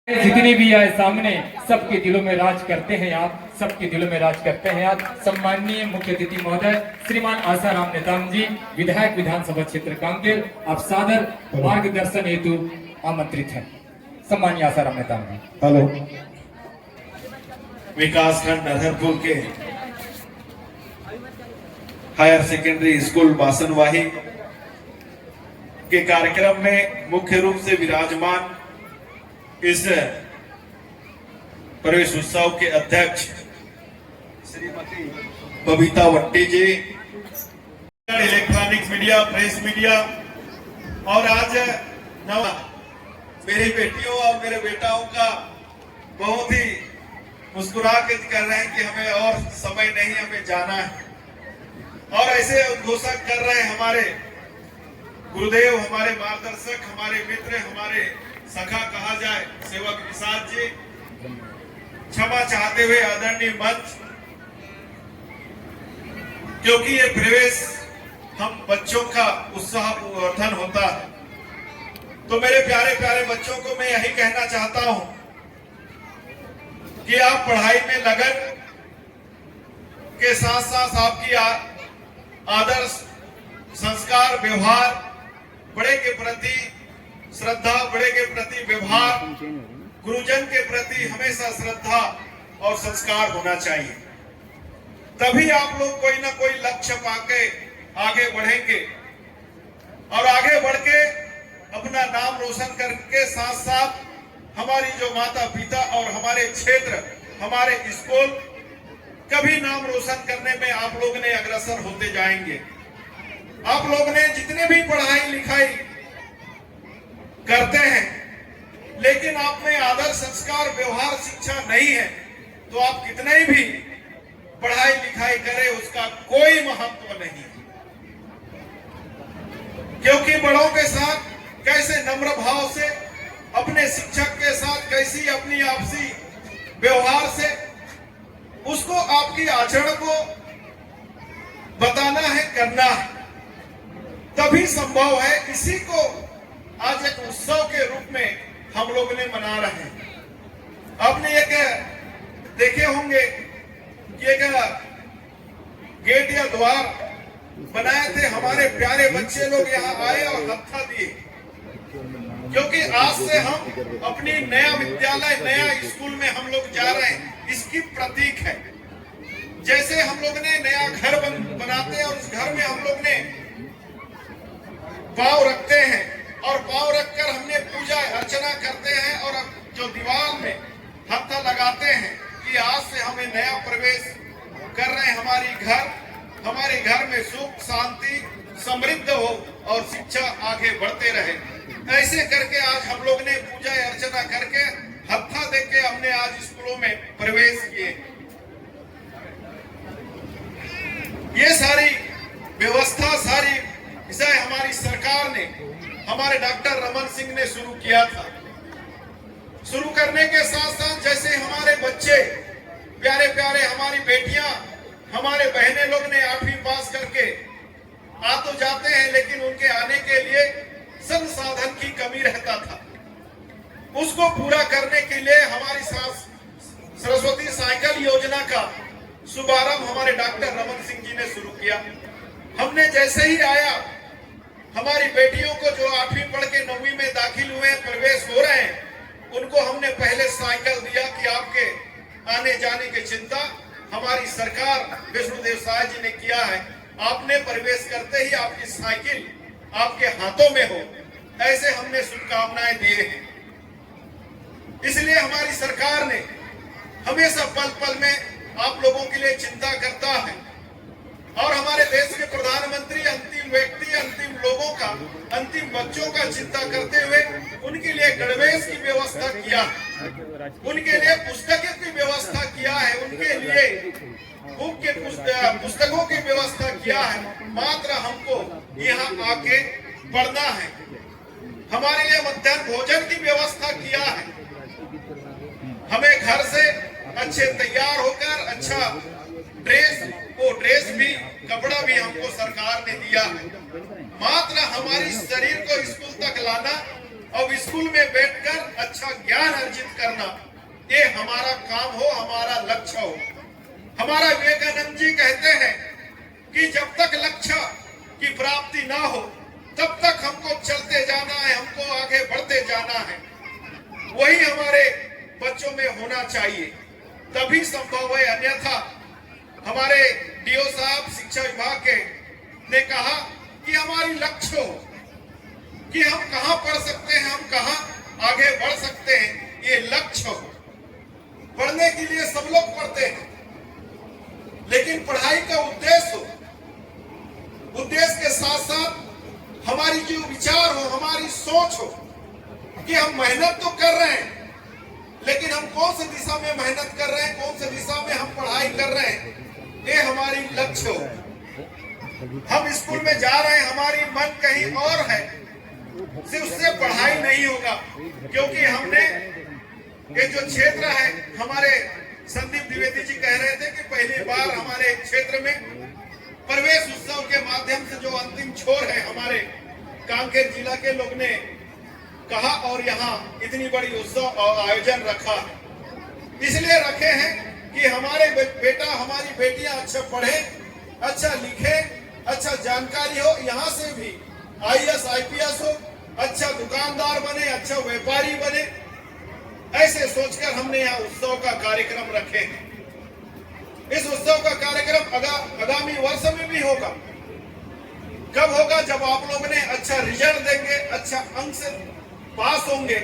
जितने भी आए सामने सबके दिलों में राज करते हैं आप, सबके दिलों में राज करते हैं आप। सम्माननीय मुख्य अतिथि महोदय श्रीमान आसाराम नेताम जी, विधायक विधानसभा क्षेत्र कांकेर, आप सादर मार्गदर्शन हेतु आमंत्रित हैं। सम्माननीय आसाराम नेताम जी। हेलो। विकास खंड नरहरपुर के हायर सेकेंडरी स्कूल बासनवाही के कार्यक्रम में मुख्य रूप से विराजमान इस प्रवेश उत्सव के अध्यक्ष श्रीमती बबीता वट्टी जी, इलेक्ट्रॉनिक मीडिया, प्रेस मीडिया और आज मेरी बेटियों और मेरे बेटाओं का बहुत ही मुस्कुरा के कर रहे हैं कि हमें और समय नहीं, हमें जाना है। और ऐसे उद्घोषक कर रहे हैं हमारे गुरुदेव, हमारे मार्गदर्शक, हमारे मित्र, हमारे सखा कहा जाए सेवक निषाद जी, क्षमा चाहते हुए आदरणीय मंच, क्योंकि ये प्रवेश हम बच्चों का उत्साह वर्धन होता है। तो मेरे प्यारे प्यारे बच्चों को मैं यही कहना चाहता हूं कि आप पढ़ाई में लगन के साथ साथ आपकी आदर्श, संस्कार, व्यवहार, बड़े के प्रति श्रद्धा, बड़े के प्रति व्यवहार, गुरुजन के प्रति हमेशा श्रद्धा और संस्कार होना चाहिए। तभी आप लोग कोई ना कोई लक्ष्य पाके आगे बढ़ेंगे और आगे बढ़ के अपना नाम रोशन करके साथ साथ हमारी जो माता पिता और हमारे क्षेत्र, हमारे स्कूल कभी नाम रोशन करने में आप लोग ने अग्रसर होते जाएंगे। आप लोग ने जितने भी पढ़ाई लिखाई करते हैं, लेकिन आप में आदर, संस्कार, व्यवहार, शिक्षा नहीं है, तो आप कितने भी पढ़ाई लिखाई करें उसका कोई महत्व नहीं। क्योंकि बड़ों के साथ कैसे नम्र भाव से, अपने शिक्षक के साथ कैसी अपनी आपसी व्यवहार से उसको आपकी आचरण को बताना है, करना है, तभी संभव है। इसी को आज एक उत्सव के रूप में हम लोग ने मना रहे हैं। आपने एक देखे होंगे कि एक गेट या द्वार बनाए थे, हमारे प्यारे बच्चे लोग यहाँ आए और हत्था दिए, क्योंकि आज से हम अपनी नया विद्यालय, नया स्कूल में हम लोग जा रहे हैं, इसकी प्रतीक है। जैसे हम लोग ने नया घर बनाते हैं और उस घर में हम लोग ने पांव रखते हैं और पांव रखकर हमने पूजा अर्चना करते हैं और जो दीवार में हत्था लगाते हैं कि आज से हमें नया प्रवेश कर रहे हैं, हमारे घर में सुख, शांति, समृद्ध हो और शिक्षा आगे बढ़ते रहे। ऐसे करके आज हम लोग ने पूजा अर्चना करके हत्था देके हमने आज स्कूलों में प्रवेश किए। ये सारी व्यवस्था, सारी विषय हमारी सरकार ने, हमारे डॉक्टर रमन सिंह ने शुरू किया था। शुरू करने के साथ साथ जैसे हमारे बच्चे प्यारे प्यारे, हमारी बेटियां, हमारे बहनें लोग ने 8वीं पास करके आ तो जाते हैं, लेकिन उनके आने के लिए संसाधन की कमी रहता था। उसको पूरा करने के लिए हमारी सरस्वती साइकिल योजना का शुभारंभ हमारे डॉक्टर रमन सिंह जी ने शुरू किया। हमने जैसे ही आया, हमारी बेटियों को जो 8वीं पढ़ के 9वीं में दाखिल हुए, प्रवेश हो रहे हैं, उनको हमने पहले साइकिल दिया कि आपके आने जाने की चिंता हमारी सरकार विष्णुदेव साय जी ने किया है। आपने प्रवेश करते ही आपकी साइकिल आपके हाथों में हो, ऐसे हमने शुभकामनाएं दिए हैं। इसलिए हमारी सरकार ने हमेशा पल पल में आप लोगों के लिए चिंता करता है और हमारे देश के प्रधानमंत्री अंतिम व्यक्ति, अंतिम लोगों का, अंतिम बच्चों का चिंता करते हुए उनके लिए गणवेश की व्यवस्था किया, उनके लिए पुस्तकों की व्यवस्था किया है, उनके लिए बुक के पुस्तकों की व्यवस्था किया है। मात्र हमको यहाँ आके पढ़ना है। हमारे लिए मध्याह्न भोजन की व्यवस्था किया है। हमें घर से अच्छे तैयार होकर अच्छा ड्रेस भी, कपड़ा भी हमको सरकार ने दिया है। मात्र हमारी शरीर को स्कूल तक लाना, अब स्कूल में बैठकर अच्छा ज्ञान अर्जित करना, ये हमारा काम हो, हमारा लक्ष्य हो। हमारा विवेकानंद जी कहते हैं कि जब तक लक्ष्य की प्राप्ति ना हो तब तक हमको चलते जाना है, हमको आगे बढ़ते जाना है। वही हमारे बच्चों में होना चाहिए, तभी संभव है। अन्यथा हमारे डीओ साहब शिक्षा विभाग के ने कहा कि हमारी लक्ष्य हो कि हम कहां पढ़ सकते हैं, हम कहां आगे बढ़ सकते हैं, ये लक्ष्य हो। पढ़ने के लिए सब लोग पढ़ते हैं, लेकिन पढ़ाई का उद्देश्य हो, उद्देश्य के साथ साथ हमारी जो विचार हो, हमारी सोच हो कि हम मेहनत तो कर रहे हैं, लेकिन हम कौन सी दिशा में मेहनत कर रहे हैं, कौन सी दिशा में हम पढ़ाई कर रहे हैं, ये हमारी लक्ष्य हो। हम स्कूल में जा रहे हैं, हमारी मन कहीं और है, सिर्फ उससे पढ़ाई नहीं होगा। क्योंकि हमने ये जो क्षेत्र है, हमारे संदीप द्विवेदी जी कह रहे थे कि पहली बार हमारे क्षेत्र में प्रवेश उत्सव के माध्यम से जो अंतिम छोर है, हमारे कांकेर जिला के लोग ने कहा और यहाँ इतनी बड़ी उत्सव और आयोजन रखा। इसलिए रखे हैं कि हमारे बेटा हमारी बेटियां अच्छा पढ़े, अच्छा लिखे, अच्छा जानकारी हो, यहाँ से भी IAS IPS हो, अच्छा दुकानदार बने, अच्छा व्यापारी बने। ऐसे सोचकर हमने यहाँ उत्सव का कार्यक्रम रखे हैं। इस उत्सव का कार्यक्रम आगामी वर्ष में भी होगा। कब होगा? जब आप लोग ने अच्छा रिजल्ट देंगे, अच्छा अंक से पास होंगे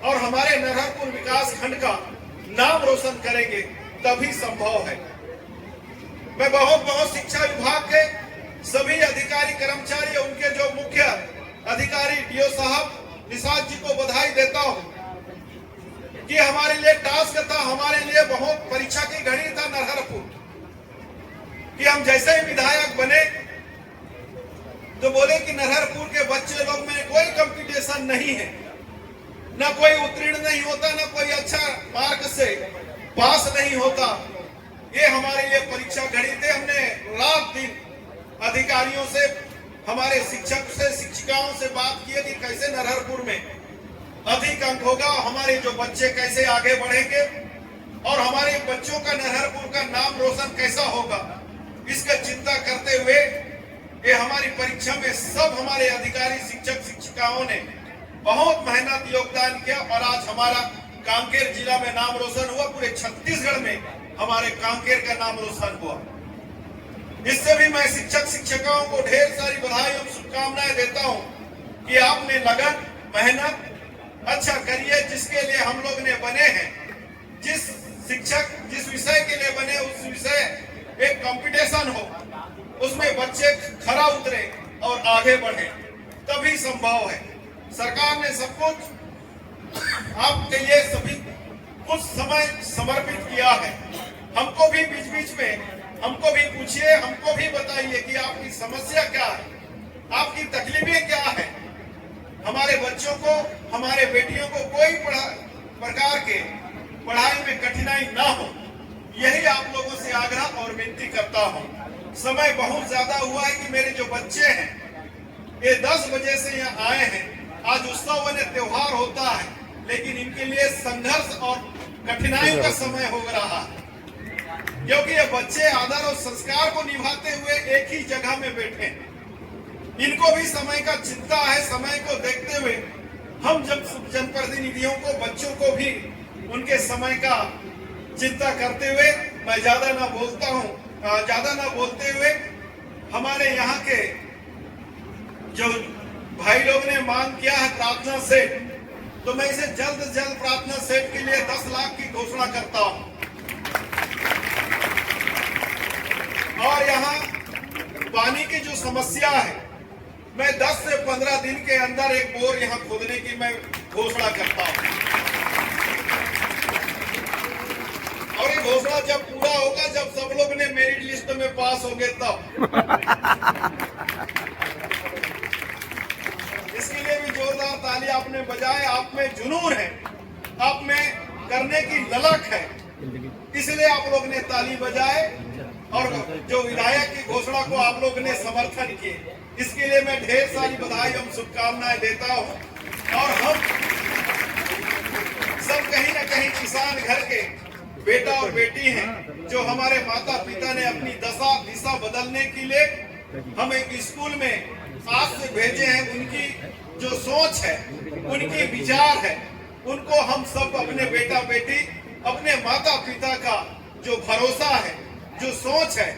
और हमारे नरहरपुर विकास खंड का नाम रोशन करेंगे, तभी संभव है। मैं बहुत शिक्षा विभाग के सभी अधिकारी कर्मचारी, उनके जो मुख्य अधिकारी डीओ साहब निषाद जी को बधाई देता हूं कि हमारे लिए टास्क था, हमारे लिए बहुत परीक्षा की घड़ी था नरहरपुर, कि हम जैसे ही विधायक बने तो बोले कि नरहरपुर के बच्चे लोग में कोई कंपटीशन नहीं है, ना कोई उत्तीर्ण नहीं होता, ना कोई अच्छा मार्क से पास नहीं होता। ये हमारे लिए परीक्षा घड़ी थे। हमने रात दिन अधिकारियों से, हमारे शिक्षक से, शिक्षिकाओं से बात की कि कैसे नरहरपुर में अधिक अंक होगा, हमारे जो बच्चे कैसे आगे बढ़ेंगे और हमारे बच्चों का नरहरपुर का नाम रोशन कैसा होगा, इसका चिंता करते हुए ये हमारी परीक्षा में सब हमारे अधिकारी, शिक्षक, शिक्षिकाओं ने बहुत मेहनत योगदान किया और आज हमारा कांकेर जिला में नाम रोशन हुआ। पूरे छत्तीसगढ़ में हमारे कांकेर का नाम रोशन हुआ। इससे भी मैं शिक्षक शिक्षिकाओं को ढेर सारी बधाई और शुभकामनाएं देता हूं कि आपने लगन, मेहनत अच्छा करिए। जिसके लिए हम लोग ने बने हैं, जिस शिक्षक जिस विषय के लिए बने, उस विषय एक कंपटीशन हो, उसमें बच्चे खरा उतरे और आगे बढ़े, तभी संभव है। सरकार ने सब कुछ आपके लिए सभी कुछ समय समर्पित किया है। हमको भी बीच बीच में हमको भी पूछिए, हमको भी बताइए कि आपकी समस्या क्या है, आपकी तकलीफें क्या है। हमारे बच्चों को, हमारे बेटियों को कोई प्रकार के पढ़ाई में कठिनाई ना हो, यही आप लोगों से आग्रह और विनती करता हूं। समय बहुत ज्यादा हुआ है कि मेरे जो बच्चे हैं ये 10 बजे से यहाँ आए हैं। आज उत्सव व त्योहार होता है, लेकिन इनके लिए संघर्ष और कठिनाइयों का समय हो रहा है, क्योंकि ये बच्चे आदर और संस्कार को निभाते हुए एक ही जगह में बैठे हैं। इनको भी समय का चिंता है। समय को देखते हुए हम जब जनप्रतिनिधियों को, बच्चों को भी उनके समय का चिंता करते हुए, मैं ज्यादा ना बोलते हुए हमारे यहाँ के जो भाई लोग ने मांग किया है प्रार्थना सेट, तो मैं इसे जल्द से जल्द प्रार्थना सेट के लिए 10 लाख की घोषणा करता हूं। और यहाँ पानी की जो समस्या है, मैं 10 से 15 दिन के अंदर एक बोर यहाँ खोदने की मैं घोषणा करता हूँ। और ये घोषणा जब पूरा होगा, जब सब लोग ने मेरिट लिस्ट में पास होंगे तब। इसके लिए भी जोरदार ताली आपने बजाए। आप में जुनून है, आप में करने की ललक है, इसलिए आप लोग ने ताली बजाए और जो विधायक की घोषणा को आप लोग ने समर्थन किए, इसके लिए मैं ढेर सारी बधाई और शुभकामनाएं देता हूं। और हम सब कहीं ना कहीं किसान घर के बेटा और बेटी हैं, जो हमारे माता पिता ने अपनी दिशा बदलने के लिए हम एक स्कूल में आज से भेजे हैं। उनकी जो सोच है, उनके विचार है, उनको हम सब अपने बेटा बेटी, अपने माता पिता का जो भरोसा है, जो सोच है,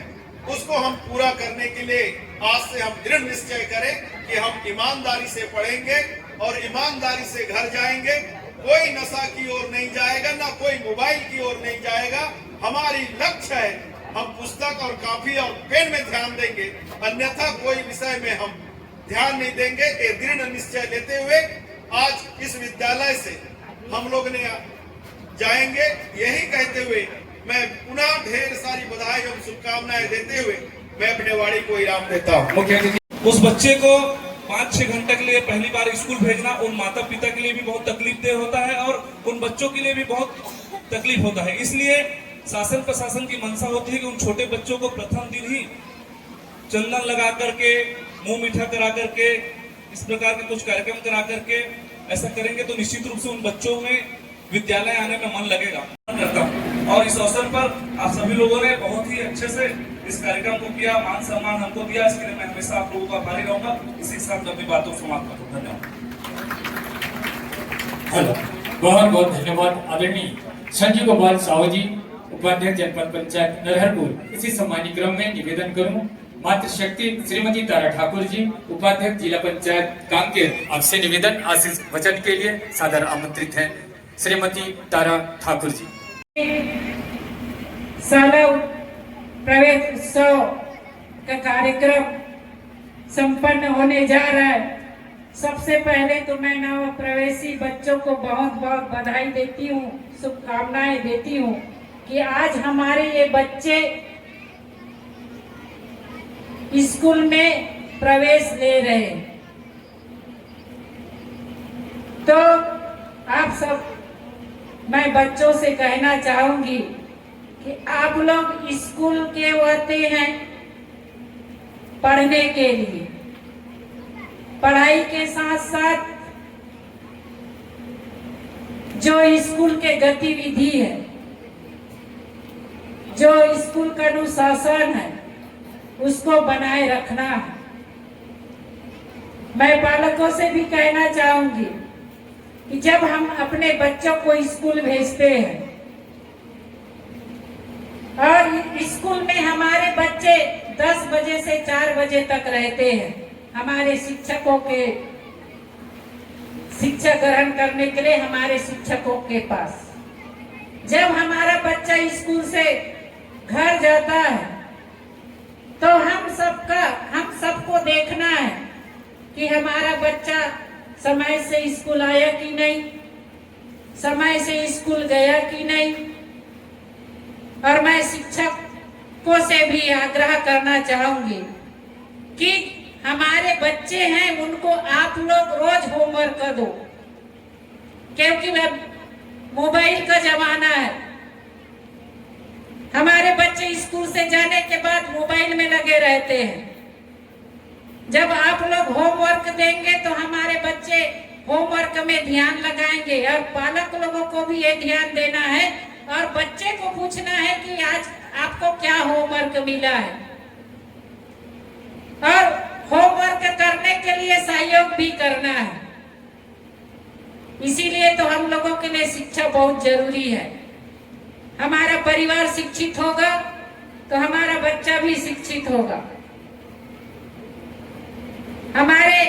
उसको हम पूरा करने के लिए आज से हम दृढ़ निश्चय करें कि हम ईमानदारी से पढ़ेंगे और ईमानदारी से घर जाएंगे। कोई नशा की ओर नहीं जाएगा, ना कोई मोबाइल की ओर नहीं जाएगा। हमारी लक्ष्य है, हम पुस्तक और कॉपी और पेन में ध्यान देंगे, अन्यथा कोई विषय में हम ध्यान नहीं देंगे। ये दृढ़ निश्चय लेते हुए आज इस विद्यालय से हम लोग ने जाएंगे। यही कहते हुए मैं पुनः ढेर सारी बधाई एवं शुभकामनाएं देते हुए मैं अपने वाणी को विराम देता हूँ। मुख्य अतिथि उस बच्चे को 5-6 घंटे के लिए पहली बार स्कूल भेजना उन माता पिता के लिए भी बहुत तकलीफ दे होता है और उन बच्चों के लिए भी बहुत तकलीफ होता है। इसलिए शासन प्रशासन की मंशा होती है कि उन छोटे बच्चों को प्रथम दिन ही चंदन लगा करके, मुंह मीठा करा करके, इस प्रकार के कुछ कार्यक्रम करा करके ऐसा करेंगे तो निश्चित रूप से उन बच्चों में विद्यालय आने में मन लगेगा। और इस अवसर पर आप सभी लोगों ने बहुत ही अच्छे से इस कार्यक्रम को किया, मान सम्मान हमको दिया, इसके लिए मैं हमेशा आप लोगों का आभारी रहूंगा। इसी के साथ अपनी बातों को समाप्त करता हूं। धन्यवाद। बहुत बहुत धन्यवाद आदरणीय संजू गोपाल साहू जी, उपाध्यक्ष जनपद पंचायत नरहरपुर। इसी सम्मानित क्रम में निवेदन करूं मातृशक्ति श्रीमती तारा ठाकुर जी, उपाध्यक्ष जिला पंचायत कांकेर, आपसे निवेदन आशीष वचन के लिए सादर आमंत्रित हैं श्रीमती तारा ठाकुर जी। शाला प्रवेश उत्सव का कार्यक्रम संपन्न होने जा रहा है। सबसे पहले तो मैं नव प्रवेशी बच्चों को बहुत बहुत बधाई देती हूँ, शुभकामनाएं देती हूँ कि आज हमारे ये बच्चे स्कूल में प्रवेश ले रहे हैं। तो आप सब, मैं बच्चों से कहना चाहूंगी कि आप लोग स्कूल के आते हैं पढ़ने के लिए, पढ़ाई के साथ साथ जो स्कूल के गतिविधि है, जो स्कूल का अनुशासन है, उसको बनाए रखना है। मैं पालकों से भी कहना चाहूंगी कि जब हम अपने बच्चों को स्कूल भेजते हैं और स्कूल में हमारे बच्चे 10 बजे से 4 बजे तक रहते हैं हमारे शिक्षकों के शिक्षा ग्रहण करने के लिए हमारे शिक्षकों के पास। जब हमारा बच्चा स्कूल से घर जाता है तो हम सबको देखना है कि हमारा बच्चा समय से स्कूल आया कि नहीं, समय से स्कूल गया कि नहीं। और मैं शिक्षकों से भी आग्रह करना चाहूंगी कि हमारे बच्चे हैं, उनको आप लोग रोज होमवर्क कर दो, क्योंकि मोबाइल का जमाना है। हमारे बच्चे स्कूल से जाने के बाद मोबाइल में लगे रहते हैं। जब आप लोग होमवर्क देंगे तो हमारे बच्चे होमवर्क में ध्यान लगाएंगे और पालक लोगों को भी ये ध्यान देना है और बच्चे को पूछना है कि आज आपको क्या होमवर्क मिला है और होमवर्क करने के लिए सहयोग भी करना है। इसीलिए तो हम लोगों के लिए शिक्षा बहुत जरूरी है। हमारा परिवार शिक्षित होगा तो हमारा बच्चा भी शिक्षित होगा। हमारे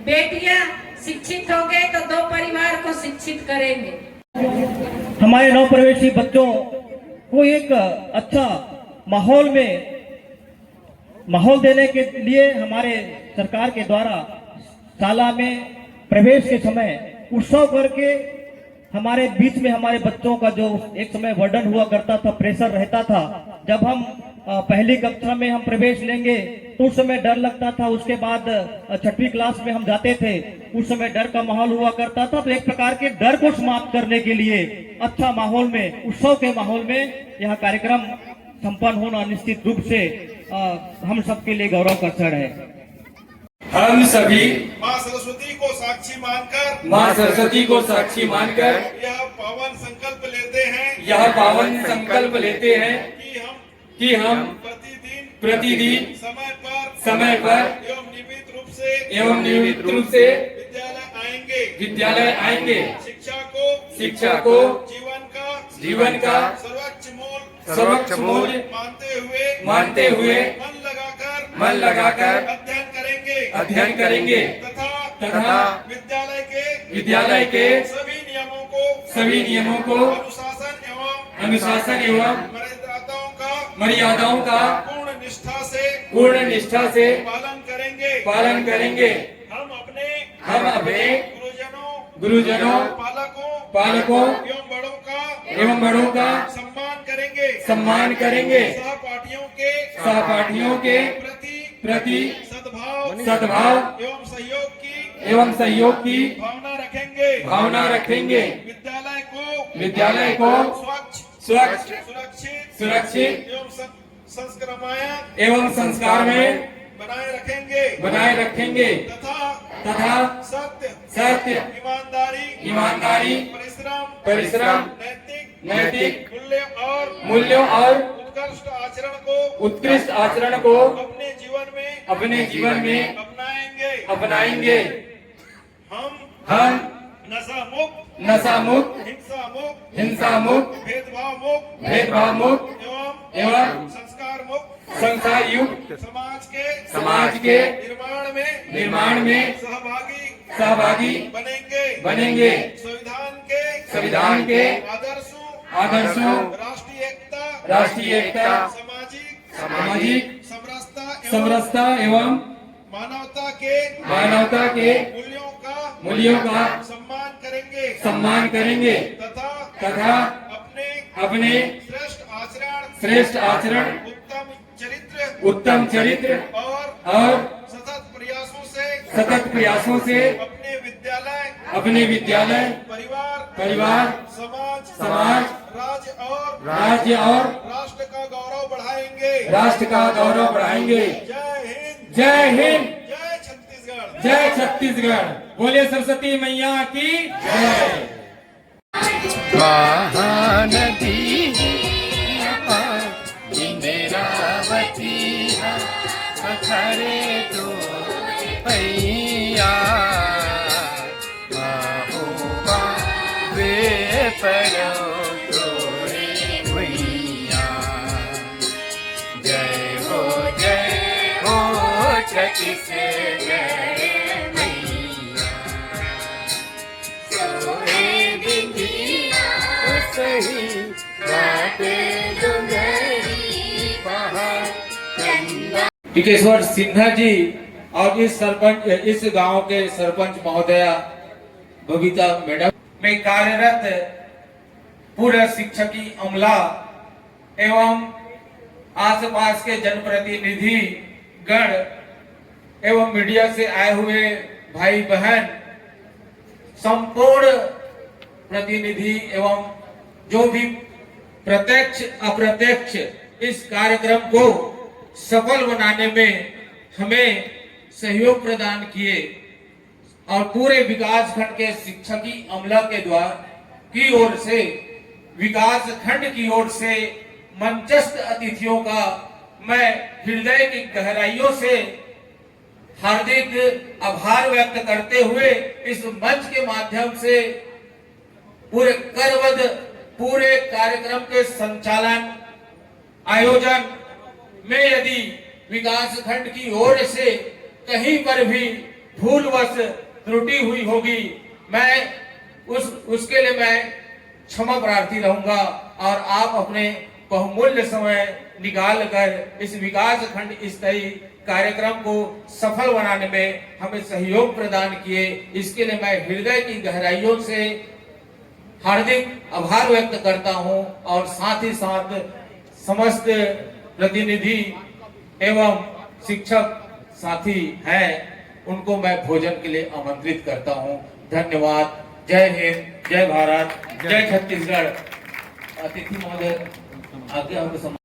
बेटियां शिक्षित होंगे तो 2 परिवार को शिक्षित करेंगे। हमारे नवप्रवेशी बच्चों को एक अच्छा माहौल देने के लिए हमारे सरकार के द्वारा शाला में प्रवेश के समय उत्सव करके हमारे बीच में हमारे बच्चों का जो एक समय वर्डन हुआ करता था, प्रेशर रहता था, जब हम पहली कक्षा में हम प्रवेश लेंगे तो उस समय डर लगता था। उसके बाद 6वीं क्लास में हम जाते थे, उस समय डर का माहौल हुआ करता था। तो एक प्रकार के डर को समाप्त करने के लिए अच्छा माहौल में, उत्सव के माहौल में यह कार्यक्रम संपन्न होना निश्चित रूप से हम सबके लिए गौरव का क्षण है। हम सभी मां सरस्वती को साक्षी मानकर माँ सरस्वती को साक्षी मानकर यह पावन संकल्प लेते हैं यह पावन संकल्प लेते हैं कि हम प्रतिदिन समय पर एवं नियमित रूप से विद्यालय आएंगे शिक्षा को जीवन का सर्वोच्च मूल्य मानते हुए मन लगाकर अध्ययन करेंगे तथा विद्यालय के सभी नियमों को अनुशासन एवं मर्यादाओं का पूर्ण निष्ठा से पालन करेंगे। हम अपने गुरुजनों पालकों एवं बड़ों का सम्मान करेंगे सहपाठियों के प्रति सद्भाव एवं सहयोग की भावना रखेंगे। विद्यालय को स्वच्छ सुरक्षित एवं संस्कार में बनाए रखेंगे तथा सत्य ईमानदारी परिश्रम नैतिक मूल्यों और उत्कृष्ट आचरण को अपने जीवन में अपनाएंगे। हम नशा मुक्त हिंसा मुक्त भेदभाव मुक्त एवं संस्कार युक्त समाज के निर्माण में सहभागी बनेंगे। संविधान के आदर्शों राष्ट्रीय एकता सामाजिक समरसता एवं मानवता के मूल्यों का सम्मान करेंगे तथा अपने श्रेष्ठ आचरण उत्तम चरित्र और सतत प्रयासों से अपने विद्यालय परिवार समाज राज्य और राष्ट्र का गौरव बढ़ाएंगे। जय हिंद जय छत्तीसगढ़। बोले सरस्वती मैया की जय। महानदी इंद्रावती पथरे तो पैया महोबा वे परो तोरे भैया। जय हो छत्तीसगढ़ मैया। सोहे बिंदिया सही बाटे डुंगरी पहाड़ चंदा। टिकेश्वर सिन्हा जी और इस गांव के सरपंच महोदया बबीता मैडम में कार्यरत पूर्व शिक्षकी अमला एवं आसपास के जनप्रतिनिधि गण एवं मीडिया से आए हुए भाई बहन संपूर्ण प्रतिनिधि एवं जो भी प्रत्यक्ष अप्रत्यक्ष इस कार्यक्रम को सफल बनाने में हमें सहयोग प्रदान किए और पूरे विकास खंड के शिक्षकी अमला के द्वारा की ओर से विकास खंड की ओर से मंचस्थ अतिथियों का मैं हृदय की गहराइयों से हार्दिक आभार व्यक्त करते हुए इस मंच के माध्यम से पूरे कार्यक्रम के संचालन आयोजन में यदि विकास खंड की ओर से कहीं पर भी भूलवश त्रुटि हुई होगी मैं उसके लिए मैं क्षमा प्रार्थी रहूंगा और आप अपने बहुमूल्य समय निकाल कर इस विकास खंड स्तरीय कार्यक्रम को सफल बनाने में हमें सहयोग प्रदान किए। इसके लिए मैं हृदय की गहराइयों से हार्दिक आभार व्यक्त करता हूं और साथ ही साथ समस्त प्रतिनिधि एवं शिक्षक साथी हैं उनको मैं भोजन के लिए आमंत्रित करता हूं। धन्यवाद। जय हिंद जय भारत जय छत्तीसगढ़। अतिथि महोदय आगे हमको